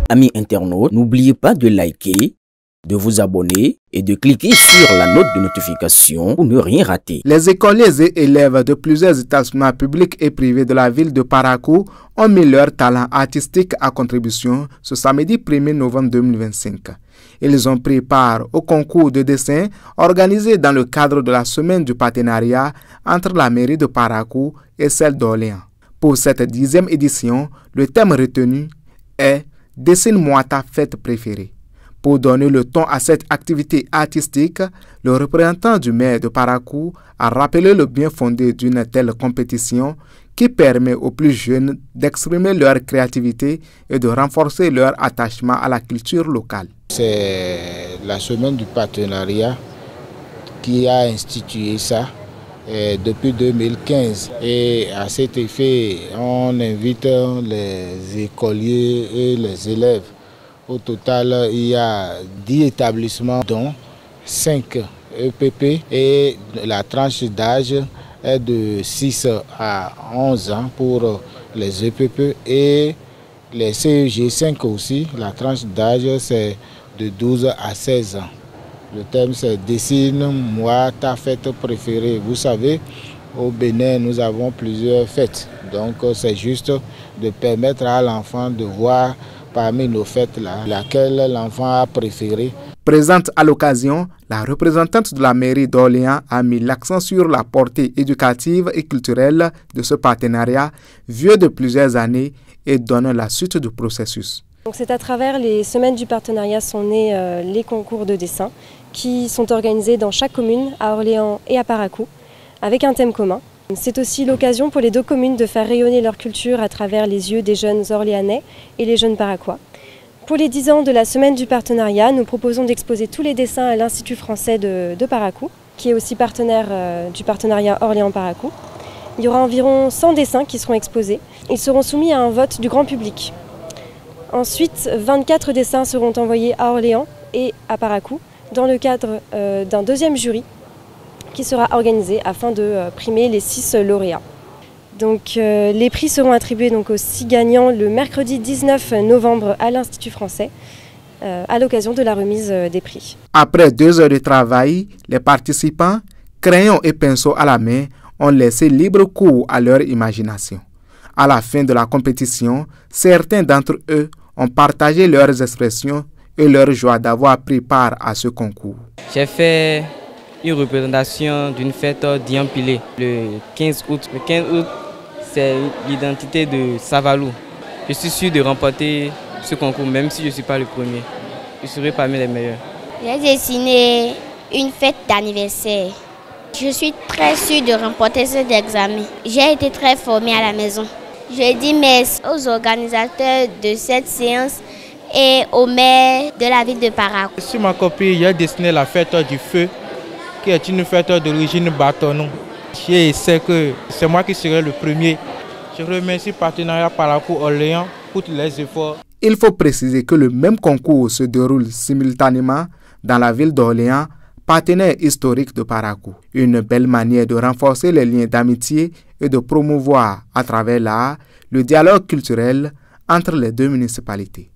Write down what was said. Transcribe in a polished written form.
Amis internautes, n'oubliez pas de liker, de vous abonner et de cliquer sur la note de notification pour ne rien rater. Les écoliers et élèves de plusieurs établissements publics et privés de la ville de Parakou ont mis leur talent artistique à contribution ce samedi 1er novembre 2025. Ils ont pris part au concours de dessin organisé dans le cadre de la semaine du partenariat entre la mairie de Parakou et celle d'Orléans. Pour cette 10e édition, le thème retenu est « Dessine-moi ta fête préférée ». Pour donner le ton à cette activité artistique, le représentant du maire de Parakou a rappelé le bien fondé d'une telle compétition qui permet aux plus jeunes d'exprimer leur créativité et de renforcer leur attachement à la culture locale. C'est la semaine du partenariat qui a institué ça depuis 2015. Et à cet effet, on invite les écoliers et les élèves. Au total, il y a 10 établissements, dont 5 EPP, et la tranche d'âge est de 6 à 11 ans pour les EPP, et les CEG 5 aussi, la tranche d'âge c'est de 12 à 16 ans. Le thème c'est « Dessine-moi ta fête préférée ». Vous savez, au Bénin, nous avons plusieurs fêtes, donc c'est juste de permettre à l'enfant de voir parmi nos fêtes laquelle l'enfant a préféré. Présente à l'occasion, la représentante de la mairie d'Orléans a mis l'accent sur la portée éducative et culturelle de ce partenariat vieux de plusieurs années et donne la suite du processus. C'est à travers les semaines du partenariat sont nés les concours de dessin qui sont organisés dans chaque commune, à Orléans et à Parakou, avec un thème commun. C'est aussi l'occasion pour les deux communes de faire rayonner leur culture à travers les yeux des jeunes orléanais et les jeunes paraquois. Pour les 10 ans de la semaine du partenariat, nous proposons d'exposer tous les dessins à l'Institut français de Parakou, qui est aussi partenaire du partenariat Orléans-Parakou. Il y aura environ 100 dessins qui seront exposés. Ils seront soumis à un vote du grand public. Ensuite, 24 dessins seront envoyés à Orléans et à Parakou dans le cadre d'un deuxième jury qui sera organisé afin de primer les 6 lauréats. Donc, les prix seront attribués donc, aux 6 gagnants le mercredi 19 novembre à l'Institut français à l'occasion de la remise des prix. Après 2 heures de travail, les participants, crayons et pinceaux à la main, ont laissé libre cours à leur imagination. À la fin de la compétition, certains d'entre eux ont partagé leurs expressions et leur joie d'avoir pris part à ce concours. J'ai fait une représentation d'une fête d'Yampilé le 15 août. Le 15 août, c'est l'identité de Savalou. Je suis sûr de remporter ce concours, même si je ne suis pas le premier. Je serai parmi les meilleurs. J'ai dessiné une fête d'anniversaire. Je suis très sûre de remporter cet examen. J'ai été très formée à la maison. Je dis merci aux organisateurs de cette séance et au maire de la ville de Parakou. Sur ma copie, j'ai dessiné la fête du feu, qui est une fête d'origine bâtonnon. Je sais que c'est moi qui serai le premier. Je remercie Partenariat Parakou-Orléans pour tous les efforts. Il faut préciser que le même concours se déroule simultanément dans la ville d'Orléans, partenaire historique de Parakou. Une belle manière de renforcer les liens d'amitié et de promouvoir à travers l'art le dialogue culturel entre les deux municipalités.